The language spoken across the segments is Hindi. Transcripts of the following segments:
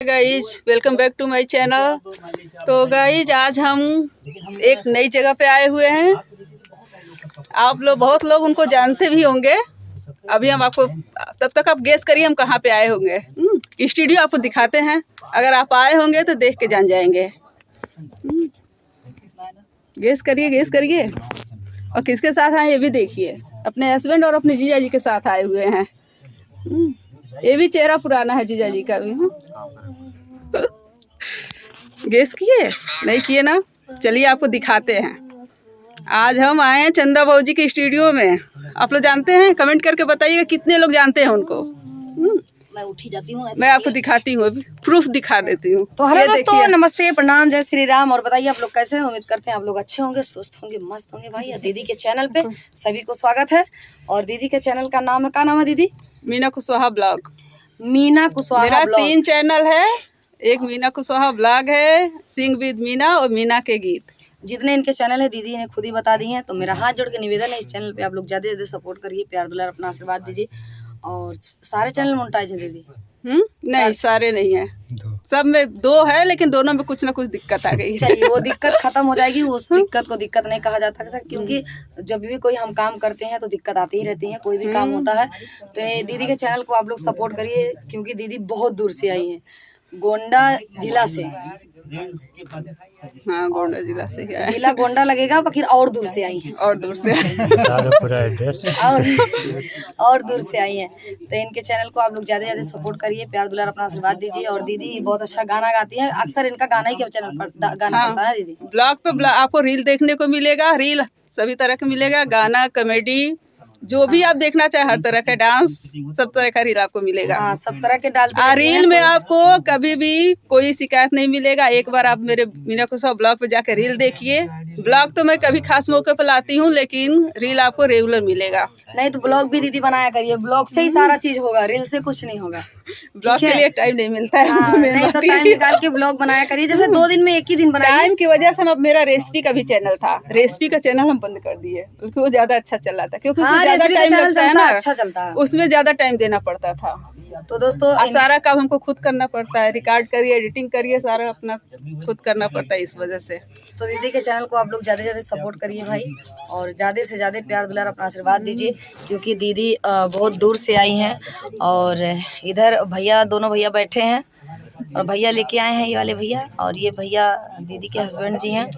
Guys welcome back to my channel. तो गाइज आज हम एक नई जगह पे आए हुए हैं। आप लोग बहुत लोग उनको जानते भी होंगे। अभी हम आपको तब तक आप गेस करिए हम कहाँ पे आए होंगे। स्टूडियो आपको दिखाते हैं, अगर आप आए होंगे तो देख के जान जाएंगे। गेस करिए और किसके साथ आए ये भी देखिए। अपने हस्बैंड और अपने जीजा जी के साथ आए हुए हैं। ये भी चेहरा पुराना है जीजा जी का भी। गेस किए नहीं किए ना, चलिए आपको दिखाते हैं। आज हम आए हैं चंदा भाजी के स्टूडियो में। आप लोग जानते हैं? कमेंट करके बताइएगा कितने लोग जानते हैं उनको। मैं उठी जाती हूँ, मैं आपको दिखाती हूँ, अभी प्रूफ दिखा देती हूँ। तो हेलो दोस्तों, नमस्ते, प्रणाम, जय श्री राम। और बताइए आप लोग कैसे हैं? उम्मीद करते हैं आप लोग अच्छे होंगे, स्वस्थ होंगे, मस्त होंगे। भाई दीदी के चैनल पे सभी को स्वागत है। और दीदी के चैनल का नाम है, क्या नाम है दीदी? मीना कुशवाहा ब्लॉग। मीना कुशवाहा मेरा ब्लॉग। 3 चैनल है। एक मीना कुशवाहा ब्लॉग है, सिंग विद मीना और मीना के गीत। जितने इनके चैनल है दीदी ने खुद ही बता दी हैं। तो मेरा हाथ जोड़ के निवेदन है, इस चैनल पे आप लोग ज्यादा से ज्यादा सपोर्ट करिए, प्यार दुलार अपना आशीर्वाद दीजिए। और सारे चैनल मोनेटाइज है दीदी? नहीं, सारे नहीं है, सब में 2 है, लेकिन दोनों में कुछ ना कुछ दिक्कत आ गई है। चलिए वो दिक्कत खत्म हो जाएगी। उस दिक्कत को दिक्कत नहीं कहा जाता है, क्योंकि जब भी कोई हम काम करते हैं तो दिक्कत आती ही रहती है, कोई भी काम होता है। तो ये दीदी के चैनल को आप लोग सपोर्ट करिए, क्योंकि दीदी बहुत दूर से आई हैं, गोंडा जिला से। हाँ, गोंडा जिला से है। जिला गोंडा लगेगा, बाकी और दूर से आई हैं। और दूर से और दूर से आई हैं। तो इनके चैनल को आप लोग ज्यादा से ज्यादा सपोर्ट करिए, प्यार दुलार अपना आशीर्वाद दीजिए। और दीदी बहुत अच्छा गाना गाती है, अक्सर इनका गाना ही के चैनल पर गाना पड़ता है दीदी। ब्लॉग पे आपको रील देखने को मिलेगा, रील सभी तरह का मिलेगा, गाना, कॉमेडी, जो भी आप देखना चाहे, हर तरह का डांस, सब तरह का रील आपको मिलेगा। हाँ, सब तरह के डालते रील में आपको कभी भी कोई शिकायत नहीं मिलेगा। एक बार आप मेरे मीना कुशवाहा ब्लॉग पे जाकर रील देखिए। ब्लॉग तो मैं कभी खास मौके पर लाती हूँ, लेकिन रील आपको रेगुलर मिलेगा। नहीं तो ब्लॉग भी दीदी बनाया करिए, ब्लॉग से ही सारा चीज होगा, रील से कुछ नहीं होगा। ब्लॉग के लिए टाइम नहीं मिलता है। हाँ, नहीं तो टाइम निकाल के ब्लॉग बनाया करिए, जैसे 2 दिन में 1 ही दिन बनाइए। टाइम की वजह से मेरा रेसिपी का भी चैनल था, रेसिपी का चैनल हम बंद कर दिए, क्योंकि वो ज्यादा अच्छा चल रहा था। क्योंकि ज्यादा टाइम लगता है ना, अच्छा चलता है, उसमें ज्यादा टाइम देना पड़ता था। तो दोस्तों सारा काम हमको खुद करना पड़ता है, रिकॉर्ड करिए, एडिटिंग करिए, सारा अपना खुद करना पड़ता है, इस वजह से। तो दीदी के चैनल को आप लोग ज्यादा से ज्यादा सपोर्ट करिए भाई, और ज्यादा से ज्यादा प्यार दुलार अपना आशीर्वाद दीजिए, क्योंकि दीदी बहुत दूर से आई हैं। और इधर भैया, दोनों भैया बैठे हैं, और भैया लेके आए हैं, ये वाले भैया, और ये भैया दीदी के हस्बैंड जी हैं।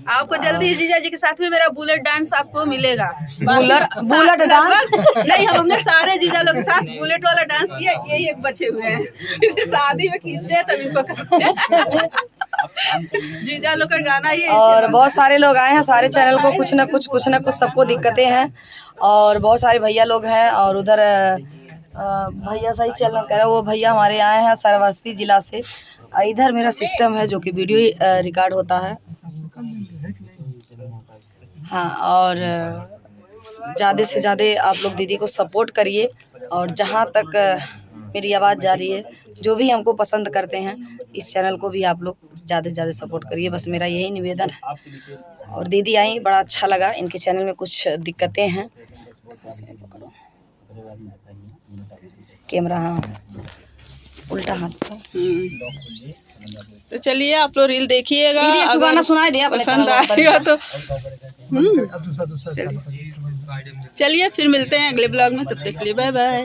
आपको जल्दी जीजा जी के साथ में मेरा बुलेट डांस आपको मिलेगा। बुलेट डांस नहीं, हम अपने सारे जीजा लोग के साथ बुलेट वाला डांस किया, यही एक बचे हुए हैं। किसी शादी में खींचते हैं तब इनको करते जीजा लोग का गाना ये। और बहुत सारे लोग आए हैं, सारे चैनल को कुछ ना कुछ सबको दिक्कतें हैं, और बहुत सारे भैया लोग हैं। और उधर भैया सही चैनल कर रहे, वो भैया हमारे आए हैं सरवस्ती जिला से। इधर मेरा सिस्टम है जो कि वीडियो रिकॉर्ड होता है। हाँ, और ज़्यादा से ज़्यादा आप लोग दीदी को सपोर्ट करिए, और जहाँ तक मेरी आवाज़ जा रही है, जो भी हमको पसंद करते हैं, इस चैनल को भी आप लोग ज़्यादा से ज़्यादा सपोर्ट करिए, बस मेरा यही निवेदन है। और दीदी आई, बड़ा अच्छा लगा। इनके चैनल में कुछ दिक्कतें हैं, कैमरा हाँ उल्टा हाथ। तो चलिए आप लोग रील देखिएगा, अगर गाना सुनाई दे पसंद आएगा तो चलिए फिर मिलते हैं अगले ब्लॉग में। तब तक के लिए बाय बाय।